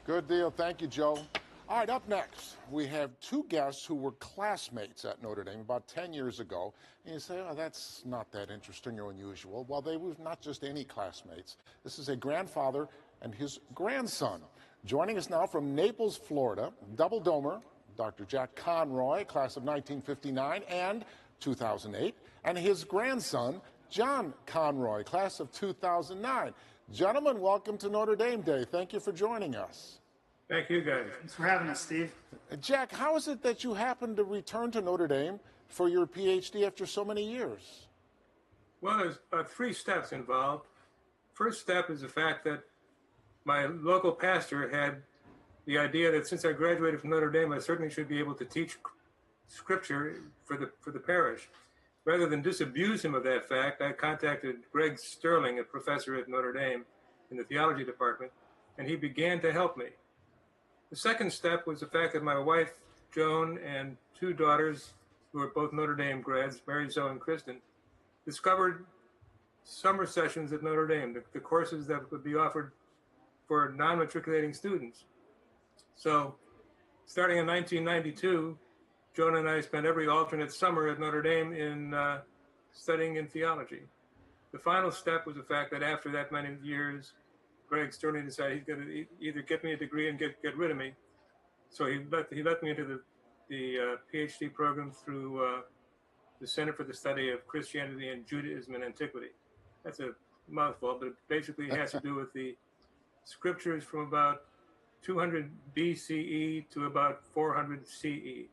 Good deal. Thank you, Joe. All right, up next, we have two guests who were classmates at Notre Dame about 10 years ago. And you say, oh, that's not that interesting or unusual. Well, they were not just any classmates. This is a grandfather and his grandson. Joining us now from Naples, Florida, double domer, Dr. Jack Conroy, class of 1959 and 2008, and his grandson, John Conroy, class of 2009. Gentlemen, welcome to Notre Dame Day. Thank you for joining us. Thank you, guys. Thanks for having us, Steve. Jack, how is it that you happened to return to Notre Dame for your PhD after so many years? Well, there's about three steps involved. First step is the fact that my local pastor had the idea that since I graduated from Notre Dame, I certainly should be able to teach scripture for the parish. Rather than disabuse him of that fact, I contacted Greg Sterling, a professor at Notre Dame in the theology department, and he began to help me. The second step was the fact that my wife, Joan, and two daughters, who are both Notre Dame grads, Mary Jo and Kristen, discovered summer sessions at Notre Dame, the courses that would be offered for non-matriculating students. So starting in 1992, Joan and I spent every alternate summer at Notre Dame in studying in theology. The final step was the fact that after that many years, Greg Sterling decided he's going to either get me a degree and get rid of me. So he let me into the PhD program through the Center for the Study of Christianity and Judaism and Antiquity. That's a mouthful, but it basically has to do with the scriptures from about 200 BCE to about 400 CE.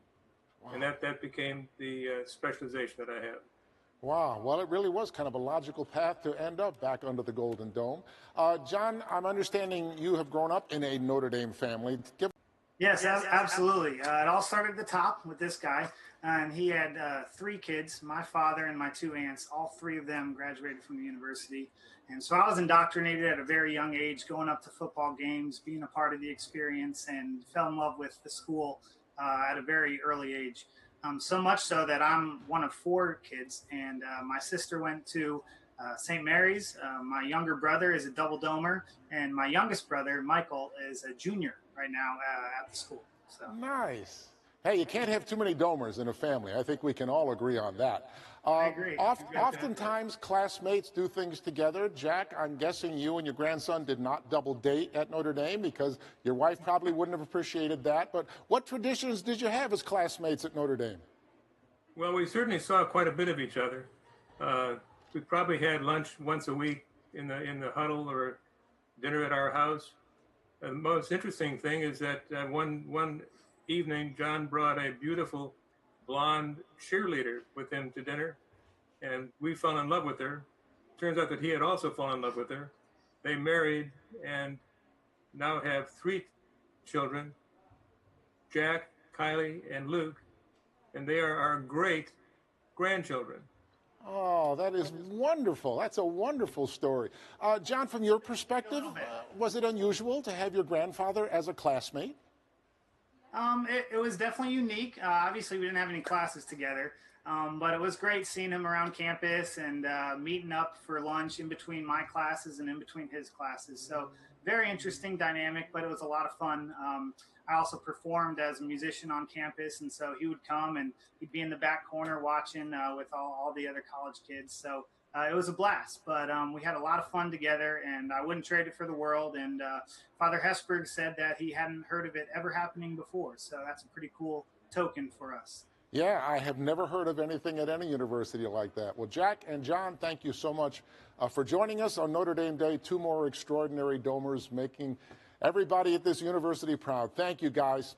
Wow. And that became the specialization that I have. Wow. Well, it really was kind of a logical path to end up back under the Golden Dome. John, I'm understanding you have grown up in a Notre Dame family. Yes, absolutely. It all started at the top with this guy, and he had three kids, my father and my two aunts. All three of them graduated from the university. And so I was indoctrinated at a very young age, going up to football games, being a part of the experience, and fell in love with the school at a very early age. So much so that I'm one of four kids, and my sister went to St. Mary's. My younger brother is a double domer, and my youngest brother, Michael, is a junior right now at the school. So. Nice. Hey, you can't have too many domers in a family. I think we can all agree on that. I agree. Oftentimes, classmates do things together. Jack, I'm guessing you and your grandson did not double date at Notre Dame because your wife probably wouldn't have appreciated that. But what traditions did you have as classmates at Notre Dame? Well, we certainly saw quite a bit of each other. We probably had lunch once a week in the huddle or dinner at our house. The most interesting thing is that one evening, John brought a beautiful blonde cheerleader with him to dinner, and we fell in love with her. Turns out that he had also fallen in love with her. They married and now have three children, Jack, Kylie, and Luke, and they are our great grandchildren. Oh, that is wonderful. That's a wonderful story. John, from your perspective, was it unusual to have your grandfather as a classmate? It was definitely unique. Obviously, we didn't have any classes together, but it was great seeing him around campus and meeting up for lunch in between my classes and in between his classes. So very interesting dynamic, but it was a lot of fun. I also performed as a musician on campus, and so he would come and he'd be in the back corner watching with all the other college kids. So it was a blast, but we had a lot of fun together, and I wouldn't trade it for the world. And Father Hesburgh said that he hadn't heard of it ever happening before, so that's a pretty cool token for us. Yeah, I have never heard of anything at any university like that. Well, Jack and John, thank you so much for joining us on Notre Dame Day. Two more extraordinary domers making everybody at this university proud. Thank you, guys.